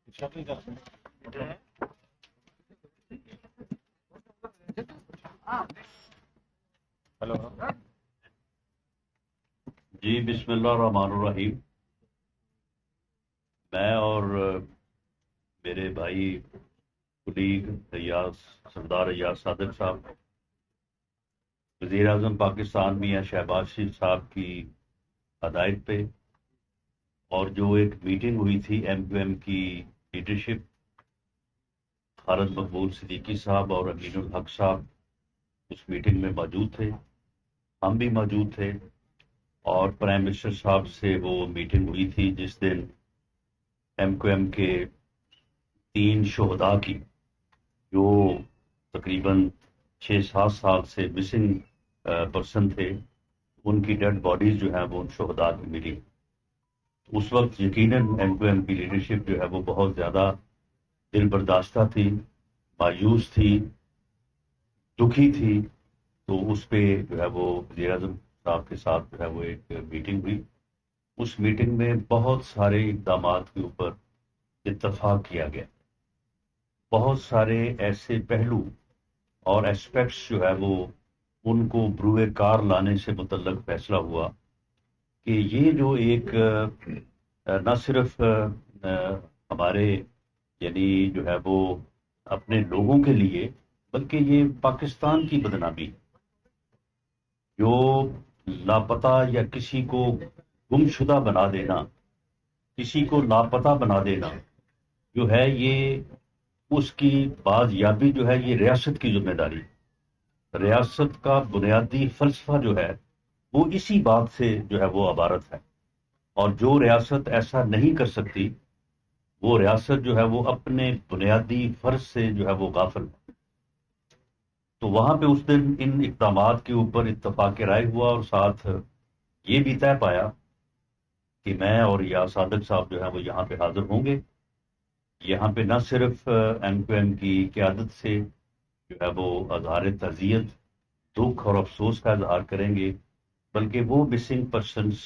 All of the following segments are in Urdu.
ہلو جی، بسم اللہ الرحمن الرحیم. میں اور میرے بھائی کلیگ سردار ریاض صادق صاحب وزیر اعظم پاکستان میاں شہباز شریف صاحب کی ہدایت پہ اور جو ایک میٹنگ ہوئی تھی ایم کیو ایم کی لیڈرشپ، خالد مقبول صدیقی صاحب اور امین الحق صاحب اس میٹنگ میں موجود تھے، ہم بھی موجود تھے. اور پرائم منسٹر صاحب سے وہ میٹنگ ہوئی تھی جس دن ایم کیو ایم کے 3 شہداء کی جو تقریباً 6-7 سال سے مسنگ پرسن تھے، ان کی ڈیڈ باڈیز جو ہیں وہ ان شہداء کی ملی. اس وقت یقیناً ایم کیو ایم کی لیڈرشپ جو ہے وہ بہت زیادہ دل برداشتہ تھی، مایوس تھی، دکھی تھی. تو اس پہ جو ہے وہ وزیر اعظم صاحب کے ساتھ جو ہے وہ ایک میٹنگ ہوئی. اس میٹنگ میں بہت سارے اقدامات کے اوپر اتفاق کیا گیا. بہت سارے ایسے پہلو اور ایسپیکٹس جو ہے وہ ان کو بروئے کار لانے سے متعلق فیصلہ ہوا کہ یہ جو ایک نہ صرف ہمارے یعنی جو ہے وہ اپنے لوگوں کے لیے بلکہ یہ پاکستان کی بدنامی، جو لاپتہ یا کسی کو گمشدہ بنا دینا، کسی کو لاپتہ بنا دینا جو ہے یہ اس کی بازیابی جو ہے یہ ریاست کی ذمہ داری. ریاست کا بنیادی فلسفہ جو ہے وہ اسی بات سے جو ہے وہ عبارت ہے. اور جو ریاست ایسا نہیں کر سکتی وہ ریاست جو ہے وہ اپنے بنیادی فرض سے جو ہے وہ غافل ہے. تو وہاں پہ اس دن ان اقدامات کے اوپر اتفاق رائے ہوا اور ساتھ یہ بھی طے پایا کہ میں اور یا صادق صاحب جو ہے وہ یہاں پہ حاضر ہوں گے. یہاں پہ نہ صرف ایم کیو ایم کی قیادت سے جو ہے وہ اظہار تعزیت، دکھ اور افسوس کا اظہار کریں گے، بلکہ وہ مسنگ پرسنس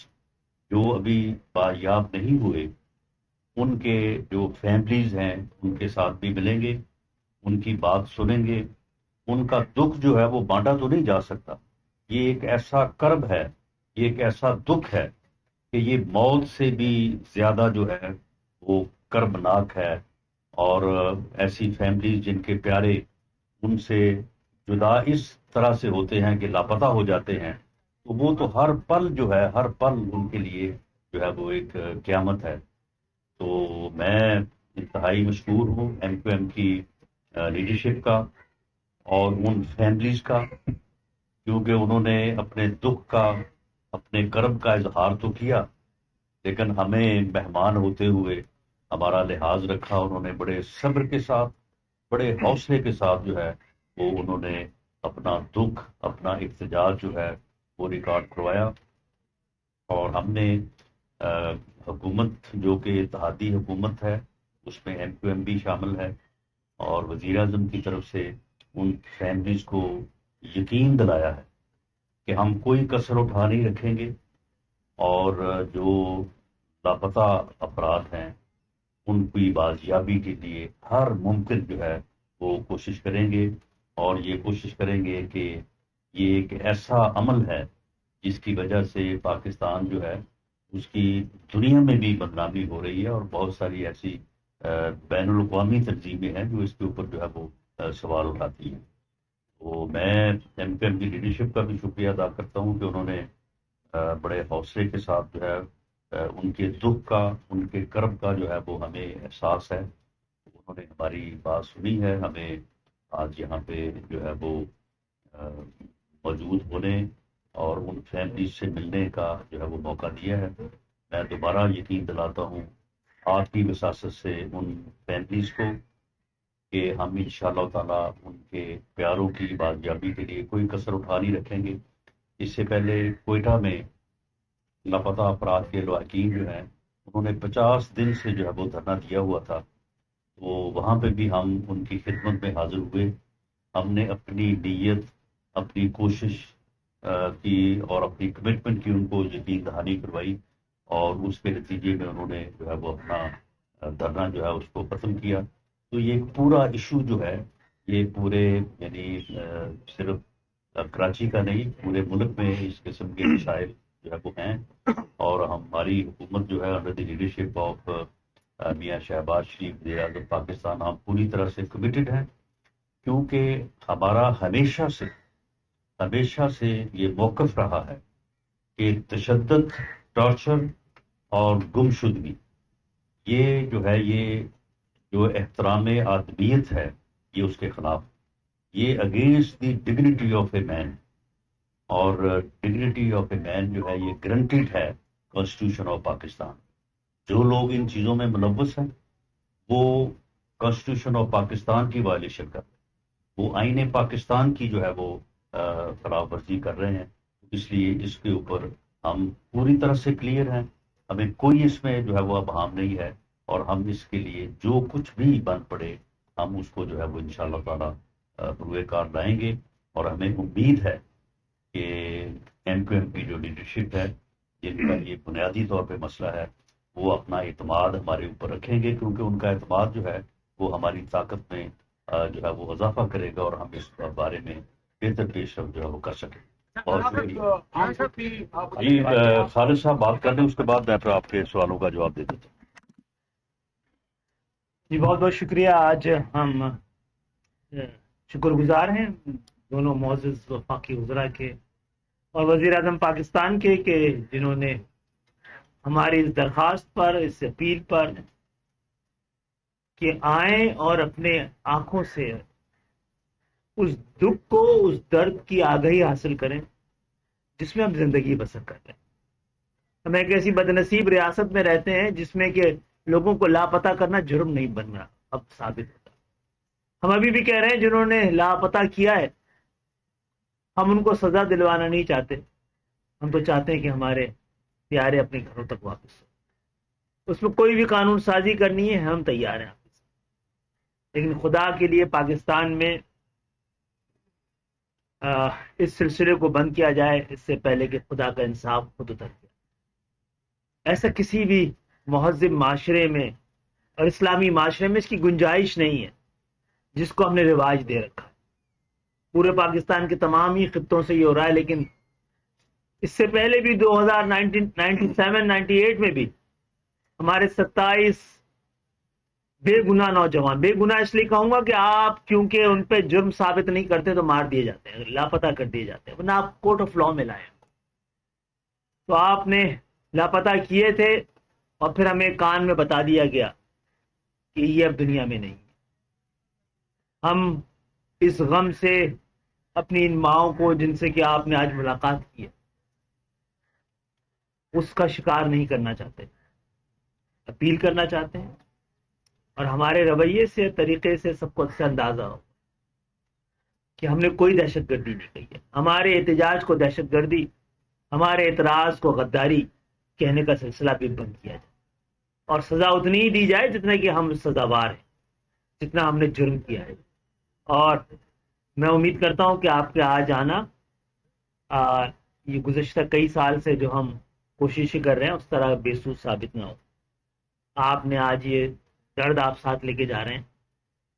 جو ابھی بایاب نہیں ہوئے ان کے جو فیملیز ہیں ان کے ساتھ بھی ملیں گے، ان کی بات سنیں گے. ان کا دکھ جو ہے وہ بانٹا تو نہیں جا سکتا. یہ ایک ایسا کرب ہے، یہ ایک ایسا دکھ ہے کہ یہ موت سے بھی زیادہ جو ہے وہ کربناک ہے. اور ایسی فیملیز جن کے پیارے ان سے جدا اس طرح سے ہوتے ہیں کہ لاپتہ ہو جاتے ہیں، تو وہ تو ہر پل جو ہے، ہر پل ان کے لیے جو ہے وہ ایک قیامت ہے. تو میں انتہائی مشکور ہوں ایم کیو ایم کی لیڈرشپ کا اور ان فیملیز کا، کیونکہ انہوں نے اپنے دکھ کا، اپنے کرب کا اظہار تو کیا، لیکن ہمیں مہمان ہوتے ہوئے ہمارا لحاظ رکھا. انہوں نے بڑے صبر کے ساتھ، بڑے حوصلے کے ساتھ جو ہے وہ انہوں نے اپنا دکھ، اپنا احتجاج جو ہے وہ ریکارڈ کروایا. اور ہم نے حکومت جو کہ اتحادی حکومت ہے اس میں ایم کیو ایم بھی شامل ہے، اور وزیر اعظم کی طرف سے ان فیملیز کو یقین دلایا ہے کہ ہم کوئی کسر اٹھا نہیں رکھیں گے، اور جو لاپتہ افراد ہیں ان کی بازیابی کے لیے ہر ممکن جو ہے وہ کوشش کریں گے. اور یہ کوشش کریں گے کہ یہ ایک ایسا عمل ہے جس کی وجہ سے پاکستان جو ہے اس کی دنیا میں بھی بدنامی ہو رہی ہے، اور بہت ساری ایسی بین الاقوامی تنظیمیں ہیں جو اس کے اوپر جو ہے وہ سوال اٹھاتی ہیں. تو میں ایم پی ایم کی لیڈرشپ کا بھی شکریہ ادا کرتا ہوں کہ انہوں نے بڑے حوصلے کے ساتھ جو ہے ان کے دکھ کا، ان کے کرب کا جو ہے وہ ہمیں احساس ہے. انہوں نے ہماری بات سنی ہے، ہمیں آج یہاں پہ جو ہے وہ موجود ہونے اور ان فیملیز سے ملنے کا جو ہے وہ موقع دیا ہے. میں دوبارہ یقین دلاتا ہوں آپ کی وساست سے ان فیملیز کو کہ ہم انشاءاللہ تعالی ان کے پیاروں کی بازیابی کے لیے کوئی کسر اٹھا نہیں رکھیں گے. اس سے پہلے کوئٹہ میں لاپتہ افراد کے لواحقین جو ہیں انہوں نے 50 دن سے جو ہے وہ دھرنا دیا ہوا تھا، تو وہاں پہ بھی ہم ان کی خدمت میں حاضر ہوئے. ہم نے اپنی نیت، اپنی کوشش کی اور اپنی کمٹمنٹ کی، ان کو یقین دہانی کروائی، اور اس کے نتیجے میں انہوں نے جو ہے وہ اپنا دھرنا جو ہے اس کو ختم کیا. تو یہ پورا ایشو جو ہے یہ پورے یعنی صرف کراچی کا نہیں پورے ملک میں اس قسم کے مسائل جو ہے وہ ہیں. اور ہماری حکومت جو ہے انڈر دی لیڈرشپ آف میاں شہباز شریف وزیر اعظم پاکستان ہم پوری طرح سے کمیٹڈ ہیں، کیونکہ ہمارا ہمیشہ سے یہ موقف رہا ہے کہ تشدد، ٹارچر اور گمشدگی یہ جو ہے یہ جو احترام آدمیت ہے یہ اس کے خلاف، یہ اگینسٹ دی ڈگنیٹی آف اے مین. اور ڈگنیٹی آف اے مین جو ہے یہ گرنٹیڈ ہے کانسٹیٹیوشن آف پاکستان. جو لوگ ان چیزوں میں ملوث ہیں وہ کانسٹیٹیوشن آف پاکستان کی وائلیشن کر رہے ہیں، وہ آئین پاکستان کی جو ہے وہ خلاف ورزی کر رہے ہیں. اس لیے اس کے اوپر ہم پوری طرح سے کلیئر ہیں، ہمیں کوئی اس میں جو ہے وہ ابہام نہیں ہے، اور ہم اس کے لیے جو کچھ بھی بن پڑے ہم اس کو جو ہے وہ انشاءاللہ تعالی بروئے کار لائیں گے. اور ہمیں امید ہے کہ ایم کیو ایم کی جو لیڈرشپ ہے جن کا یہ بنیادی طور پہ مسئلہ ہے وہ اپنا اعتماد ہمارے اوپر رکھیں گے، کیونکہ ان کا اعتماد جو ہے وہ ہماری طاقت میں جو ہے وہ اضافہ کرے گا اور ہم اس بارے میں بہتر پیش رفت جو ہے وہ کر سکیں. اور جی خالد صاحب بات کر لیں، اس کے بعد میں پھر آپ کے سوالوں کا جواب دے دیتا ہوں. جی بہت بہت شکریہ. آج ہم شکر گزار ہیں دونوں معزز وفاقی وزراء کے اور وزیر اعظم پاکستان کے کہ جنہوں نے ہماری اس درخواست پر، اس اپیل پر کہ آئیں اور اپنے آنکھوں سے اس دکھ کو، اس درد کی آگہی حاصل کریں جس میں ہم زندگی بسر کر رہے ہیں. ہم ایک ایسی بدنصیب ریاست میں رہتے ہیں جس میں کہ لوگوں کو لاپتہ کرنا جرم نہیں بن رہا، اب ثابت ہوتا. ہم ابھی بھی کہہ رہے ہیں جنہوں نے لاپتہ کیا ہے ہم ان کو سزا دلوانا نہیں چاہتے، ہم تو چاہتے ہیں کہ ہمارے پیارے اپنے گھروں تک واپس ہو. اس میں کوئی بھی قانون سازی کرنی ہے ہم تیار ہیں، لیکن خدا کے لیے پاکستان میں اس سلسلے کو بند کیا جائے اس سے پہلے کہ خدا کا انصاف خود اتر جائے. ایسا کسی بھی مہذب معاشرے میں اور اسلامی معاشرے میں اس کی گنجائش نہیں ہے جس کو ہم نے رواج دے رکھا. پورے پاکستان کے تمام ہی خطوں سے یہ ہو رہا ہے، لیکن اس سے پہلے بھی 97-98 میں بھی ہمارے 27 بے گناہ نوجوان، بے گناہ اس لیے کہوں گا کہ آپ کیونکہ ان پہ جرم ثابت نہیں کرتے تو مار دیے جاتے ہیں، لاپتہ کر دیے جاتے ہیں، ورنہ آپ کورٹ آف لا میں لائیں. تو آپ نے لاپتہ کیے تھے اور پھر ہمیں کان میں بتا دیا گیا کہ یہ اب دنیا میں نہیں. ہم اس غم سے اپنی ان ماؤں کو جن سے کہ آپ نے آج ملاقات کی ہے اس کا شکار نہیں کرنا چاہتے، اپیل کرنا چاہتے ہیں. اور ہمارے رویے سے، طریقے سے سب کو اچھا اندازہ ہو کہ ہم نے کوئی دہشت گردی نہیں کی ہے. ہمارے احتجاج کو دہشت گردی، ہمارے اعتراض کو غداری کہنے کا سلسلہ بھی بند کیا جائے اور سزا اتنی ہی دی جائے جتنا کہ ہم سزاوار ہیں، جتنا ہم نے جرم کیا ہے. اور میں امید کرتا ہوں کہ آپ کے آج آنا یہ گزشتہ کئی سال سے جو ہم کوششیں کر رہے ہیں اس طرح بے سود ثابت نہ ہو. آپ نے آج یہ درد آپ ساتھ لے کے جا رہے ہیں،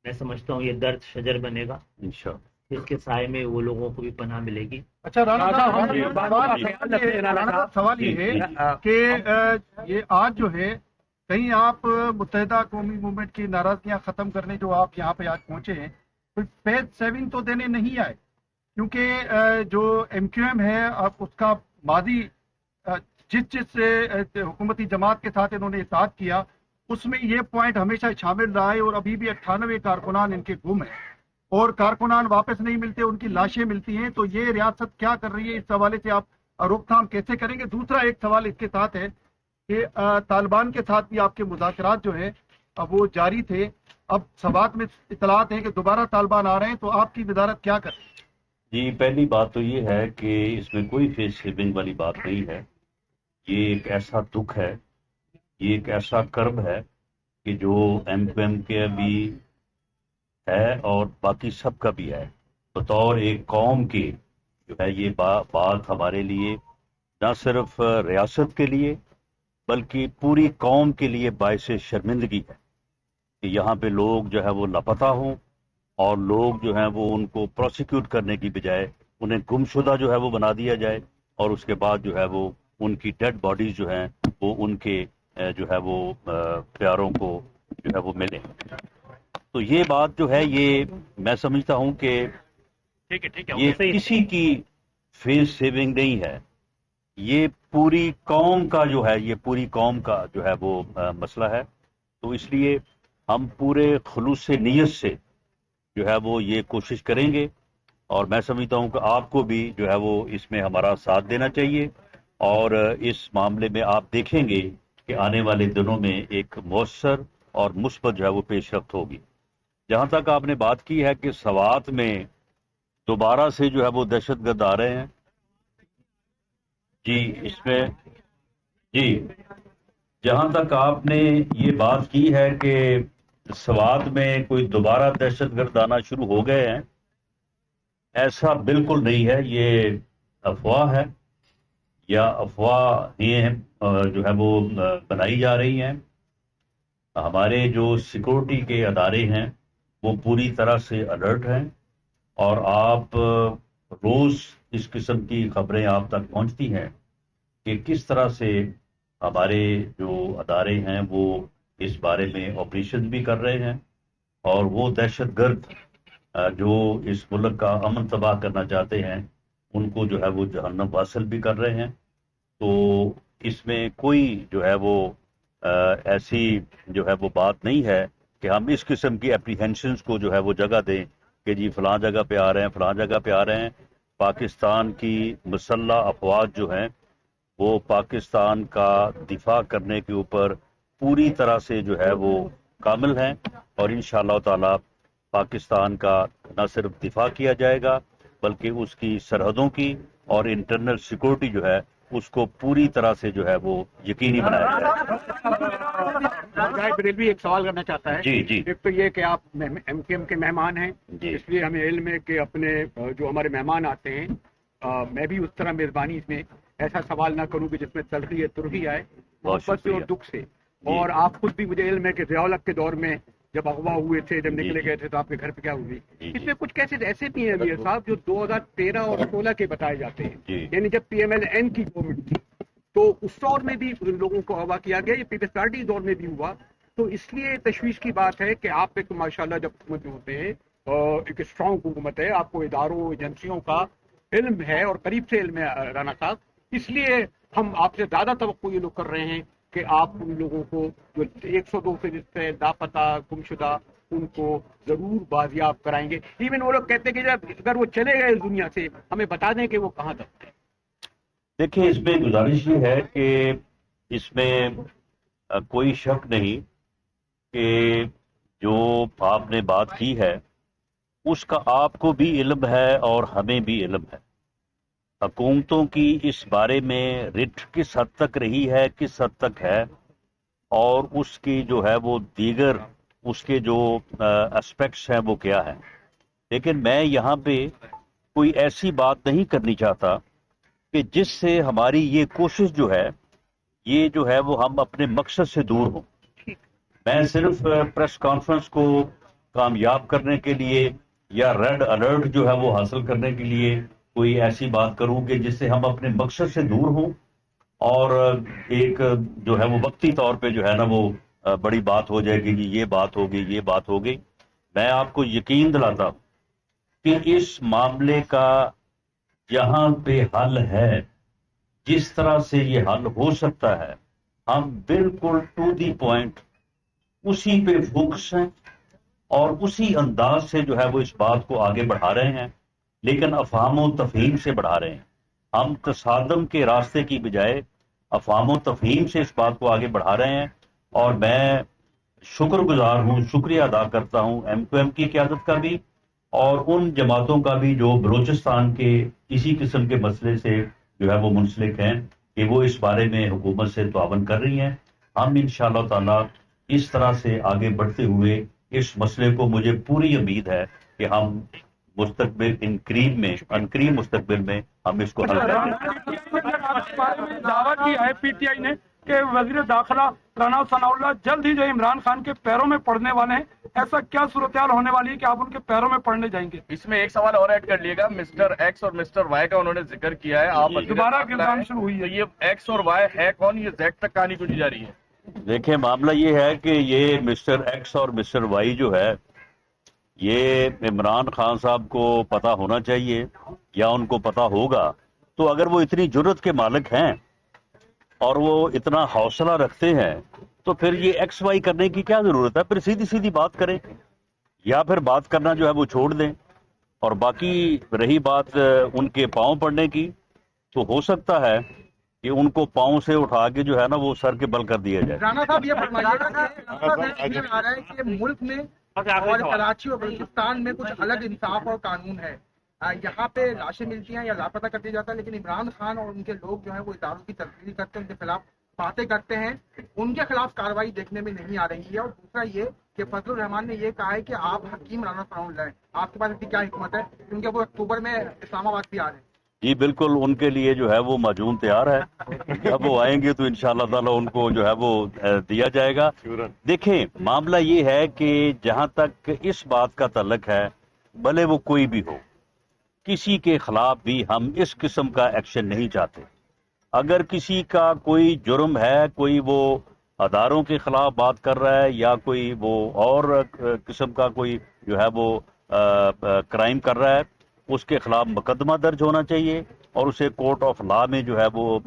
میں سمجھتا ہوں یہ درد شجر بنے گا انشاءاللہ، اس کے سائے میں وہ لوگوں کو بھی پناہ ملے گی. اچھا رانا صاحب سوال یہ ہے کہ یہ آج جو ہے کہیں آپ متحدہ قومی موومنٹ کی ناراضگیاں ختم کرنے جو آپ یہاں پہ آج پہنچے ہیں کوئی فیز 7 تو دینے نہیں آئے، کیونکہ جو ایم کیو ایم ہے آپ اس کا ماضی جس حکومتی جماعت کے ساتھ انہوں نے اتحاد کیا اس میں یہ پوائنٹ ہمیشہ شامل رہا ہے، اور ابھی بھی 98 کارکنان ان کے گم ہیں اور کارکنان واپس نہیں ملتے، ان کی لاشیں ملتی ہیں. تو یہ ریاست کیا کر رہی ہے، اس حوالے سے آپ روک تھام کیسے کریں گے؟ دوسرا ایک سوال اس کے ساتھ ہے کہ طالبان کے ساتھ بھی آپ کے مذاکرات جو ہیں وہ جاری تھے، اب سبات میں اطلاعات ہیں کہ دوبارہ طالبان آ رہے ہیں، تو آپ کی وزارت کیا کر رہی ہے؟ جی پہلی بات تو یہ ہے کہ اس میں کوئی فیس سلیپنگ والی بات نہیں ہے. یہ ایک ایسا دکھ ہے، یہ ایک ایسا کرب ہے کہ جو ایم کیو ایم کے بھی ہے اور باقی سب کا بھی ہے. بطور ایک قوم کے جو ہے یہ بات ہمارے لیے نہ صرف ریاست کے لیے بلکہ پوری قوم کے لیے باعث شرمندگی ہے کہ یہاں پہ لوگ جو ہے وہ لاپتہ ہوں اور لوگ جو ہیں وہ ان کو پروسیکیوٹ کرنے کی بجائے انہیں گمشدہ جو ہے وہ بنا دیا جائے اور اس کے بعد جو ہے وہ ان کی ڈیڈ باڈیز جو ہیں وہ ان کے جو ہے وہ پیاروں کو جو ہے وہ ملیں. تو یہ بات جو ہے یہ میں سمجھتا ہوں کہ یہ کسی کی فیس سیونگ نہیں ہے، یہ پوری قوم کا جو ہے، یہ پوری قوم کا جو ہے وہ مسئلہ ہے. تو اس لیے ہم پورے خلوص نیت سے جو ہے وہ یہ کوشش کریں گے اور میں سمجھتا ہوں کہ آپ کو بھی جو ہے وہ اس میں ہمارا ساتھ دینا چاہیے اور اس معاملے میں آپ دیکھیں گے کہ آنے والے دنوں میں ایک مؤثر اور مثبت جو ہے وہ پیش رفت ہوگی. جہاں تک آپ نے بات کی ہے کہ سوات میں دوبارہ سے جو ہے وہ دہشت گرد آ رہے ہیں، جی اس میں جی جہاں تک آپ نے یہ بات کی ہے کہ سوات میں کوئی دوبارہ دہشت گرد آنا شروع ہو گئے ہیں، ایسا بالکل نہیں ہے، یہ افواہ ہے یا افواہیں جو ہے وہ بنائی جا رہی ہیں. ہمارے جو سیکورٹی کے ادارے ہیں وہ پوری طرح سے الرٹ ہیں اور آپ روز اس قسم کی خبریں آپ تک پہنچتی ہیں کہ کس طرح سے ہمارے جو ادارے ہیں وہ اس بارے میں آپریشن بھی کر رہے ہیں اور وہ دہشت گرد جو اس ملک کا امن تباہ کرنا چاہتے ہیں ان کو جو ہے وہ جہنم واصل بھی کر رہے ہیں. تو اس میں کوئی جو ہے وہ ایسی جو ہے وہ بات نہیں ہے کہ ہم اس قسم کی اپریہینشنز کو جو ہے وہ جگہ دیں کہ جی فلاں جگہ پہ آ رہے ہیں، فلاں جگہ پہ آ رہے ہیں. پاکستان کی مسلح افواج جو ہیں وہ پاکستان کا دفاع کرنے کے اوپر پوری طرح سے جو ہے وہ کامل ہیں اور انشاءاللہ تعالی پاکستان کا نہ صرف دفاع کیا جائے گا بلکہ اس کی سرحدوں کی اور انٹرنل سیکورٹی جو ہے اس کو پوری طرح سے جو ہے وہ یقینی بنایا جائے. بریلوی ایک سوال کرنا چاہتا ہے. جی جی ایک تو یہ کہ آپ ایم کیو ایم کے مہمان ہیں، جی. اس لیے ہمیں علم ہے کہ اپنے جو ہمارے مہمان آتے ہیں میں بھی اس طرح میزبانی اس میں ایسا سوال نہ کروں کہ جس میں تلخی یا ترخی آئے، محبت سے اور دکھ سے. اور آپ خود بھی مجھے علم ہے کہ ضیاء الحق کے دور میں جب اغوا ہوئے تھے، جب نکلے گئے تھے تو آپ کے گھر پہ کیا ہوئی. اس میں کچھ کیسز ایسے بھی ہیں امیر صاحب جو 2013 اور 16 کے بتائے جاتے ہیں، یعنی جب پی ایم ایل این کی گورنمنٹ تھی تو اس دور میں بھی لوگوں کو اغوا کیا گیا، یہ پیپلز پارٹی دور میں بھی ہوا. تو اس لیے تشویش کی بات ہے کہ آپ ایک ماشاءاللہ جب حکومت میں ہوتے ہیں ایک اسٹرانگ حکومت ہے، آپ کو اداروں ایجنسیوں کا علم ہے اور قریب سے علم ہے رانا صاحب، اس لیے ہم آپ سے زیادہ توقع یہ لوگ کر رہے ہیں کہ آپ ان لوگوں کو جو 102 فیصد لاپتہ گمشدہ ان کو ضرور بازیاب کرائیں گے. ایون وہ لوگ کہتے ہیں کہ جب اگر وہ چلے گئے اس دنیا سے ہمیں بتا دیں کہ وہ کہاں تک ہے. دیکھیں اس میں گزارش یہ ہے کہ اس میں کوئی شک نہیں کہ جو آپ نے بات کی ہے اس کا آپ کو بھی علم ہے اور ہمیں بھی علم ہے. حکومتوں کی اس بارے میں رٹ کس حد تک رہی ہے، کس حد تک ہے، اور اس کی جو ہے وہ دیگر اس کے جو اسپیکٹس ہیں وہ کیا ہیں. لیکن میں یہاں پہ کوئی ایسی بات نہیں کرنی چاہتا کہ جس سے ہماری یہ کوشش جو ہے یہ جو ہے وہ ہم اپنے مقصد سے دور ہوں. میں صرف پریس کانفرنس کو کامیاب کرنے کے لیے یا ریڈ الرٹ جو ہے وہ حاصل کرنے کے لیے کوئی ایسی بات کروں کہ جس سے ہم اپنے مقصد سے دور ہوں اور ایک جو ہے وہ وقتی طور پہ جو ہے نا وہ بڑی بات ہو جائے گی، یہ بات ہوگی، یہ بات ہوگی. میں آپ کو یقین دلاتا ہوں کہ اس معاملے کا جہاں پہ حل ہے، جس طرح سے یہ حل ہو سکتا ہے، ہم بالکل ٹو دی پوائنٹ اسی پہ فوکس ہیں اور اسی انداز سے جو ہے وہ اس بات کو آگے بڑھا رہے ہیں، لیکن افہام و تفہیم سے بڑھا رہے ہیں. ہم تصادم کے راستے کی بجائے افہام و تفہیم سے اس بات کو آگے بڑھا رہے ہیں. اور میں شکر گزار ہوں، شکریہ ادا کرتا ہوں ایم کیو ایم کی قیادت کا بھی اور ان جماعتوں کا بھی جو بلوچستان کے اسی قسم کے مسئلے سے جو ہے وہ منسلک ہیں کہ وہ اس بارے میں حکومت سے تعاون کر رہی ہیں. ہم انشاءاللہ تعالی اس طرح سے آگے بڑھتے ہوئے اس مسئلے کو، مجھے پوری امید ہے کہ ہم مستقبل انقریب مستقبل میں ہم اس کو حل کریں گے. دعویٰ کی ہے پی ٹی آئی نے کہ وزیر داخلہ رانا ثناءاللہ جلد ہی جو عمران خان کے پیروں میں پڑنے والے ہیں، ایسا کیا صورتحال ہونے والی ہے کہ آپ ان کے پیروں میں پڑنے جائیں گے؟ اس میں ایک سوال اور ایڈ کر لیے گا، مسٹر ایکس اور مسٹر وائی کا انہوں نے ذکر کیا ہے، آپ دوبارہ گردان شروع ہوئی ہے۔ تو یہ ایکس اور وائی ہے کون؟ یہ زیڈ تک کہانی کچھ جا رہی ہے؟ دیکھیں معاملہ یہ ہے کہ یہ مسٹر ایکس اور مسٹر وائی جو ہے یہ عمران خان صاحب کو پتا ہونا چاہیے یا ان کو پتا ہوگا، تو اگر وہ اتنی جرت کے مالک ہیں اور وہ اتنا حوصلہ رکھتے ہیں تو پھر یہ ایکس وائی کرنے کی کیا ضرورت ہے؟ پھر سیدھی سیدھی بات کریں، یا پھر بات کرنا جو ہے وہ چھوڑ دیں۔ اور باقی رہی بات ان کے پاؤں پڑنے کی، تو ہو سکتا ہے کہ ان کو پاؤں سے اٹھا کے جو ہے نا وہ سر کے بل کر دیا جائے۔ رانا صاحب یہ فرمائیے کہ آ رہا ہے کہ ملک میں اور کراچی اور بلوچستان میں کچھ الگ انصاف اور قانون ہے، یہاں پہ لاشیں ملتی ہیں یا لاپتہ کر دیا جاتا ہے، لیکن عمران خان اور ان کے لوگ جو ہیں وہ اداروں کی تبدیلی کرتے ہیں، ان کے خلاف باتیں کرتے ہیں، ان کے خلاف کارروائی دیکھنے میں نہیں آ رہی ہے۔ اور دوسرا یہ کہ فضل الرحمان نے یہ کہا ہے کہ آپ حکیم رانا ثناءاللہ ہیں، آپ کے پاس اس کی کیا حکمت ہے؟ کیونکہ وہ اکتوبر میں اسلام آباد بھی آ رہے ہیں۔ جی بالکل، ان کے لیے جو ہے وہ معجون تیار ہے، جب وہ آئیں گے تو انشاءاللہ تعالی ان کو جو ہے وہ دیا جائے گا۔ دیکھیں معاملہ یہ ہے کہ جہاں تک اس بات کا تعلق ہے، بھلے وہ کوئی بھی ہو، کسی کے خلاف بھی ہم اس قسم کا ایکشن نہیں چاہتے۔ اگر کسی کا کوئی جرم ہے، کوئی وہ اداروں کے خلاف بات کر رہا ہے یا کوئی وہ اور قسم کا کوئی جو ہے وہ کرائم کر رہا ہے، اس کے خلاف مقدمہ درج ہونا چاہیے اور اسے کورٹ آف لا میں جو ہے وہ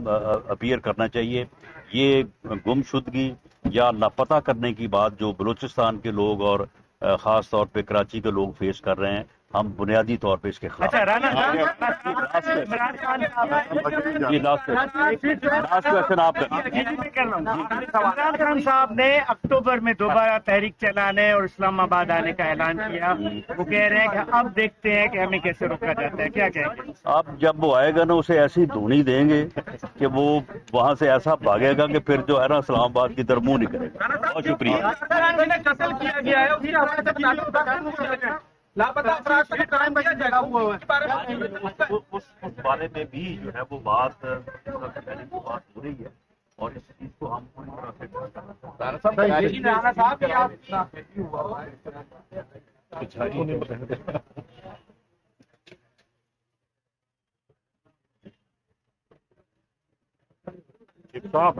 اپیئر کرنا چاہیے۔ یہ گمشدگی یا لاپتہ کرنے کی بات جو بلوچستان کے لوگ اور خاص طور پہ کراچی کے لوگ فیس کر رہے ہیں، ہم بنیادی طور پہ اس کے خلاف۔ اچھا رانا عمران خان صاحب نے اکتوبر میں دوبارہ تحریک چلانے اور اسلام آباد آنے کا اعلان کیا، وہ کہہ رہے ہیں کہ اب دیکھتے ہیں کہ ہمیں کیسے روکا جاتا ہے، کیا کہیں گے؟ اب جب وہ آئے گا نا اسے ایسی دھونی دیں گے کہ وہ وہاں سے ایسا بھاگے گا کہ پھر جو ہے نا اسلام آباد کی طرف منہ نہیں کرے گا۔ بہت شکریہ۔ قتل کیا گیا ہے، اس کے حوالے سے لاپتہ افراد کا کرائم کیا جگہ ہوا ہے، اس بارے میں اس بارے میں بھی جو ہے وہ بات پہلے کی بات ہو رہی ہے اور اس چیز کو ہم پوری طرح سے رانا صاحب یہ آپ صاحب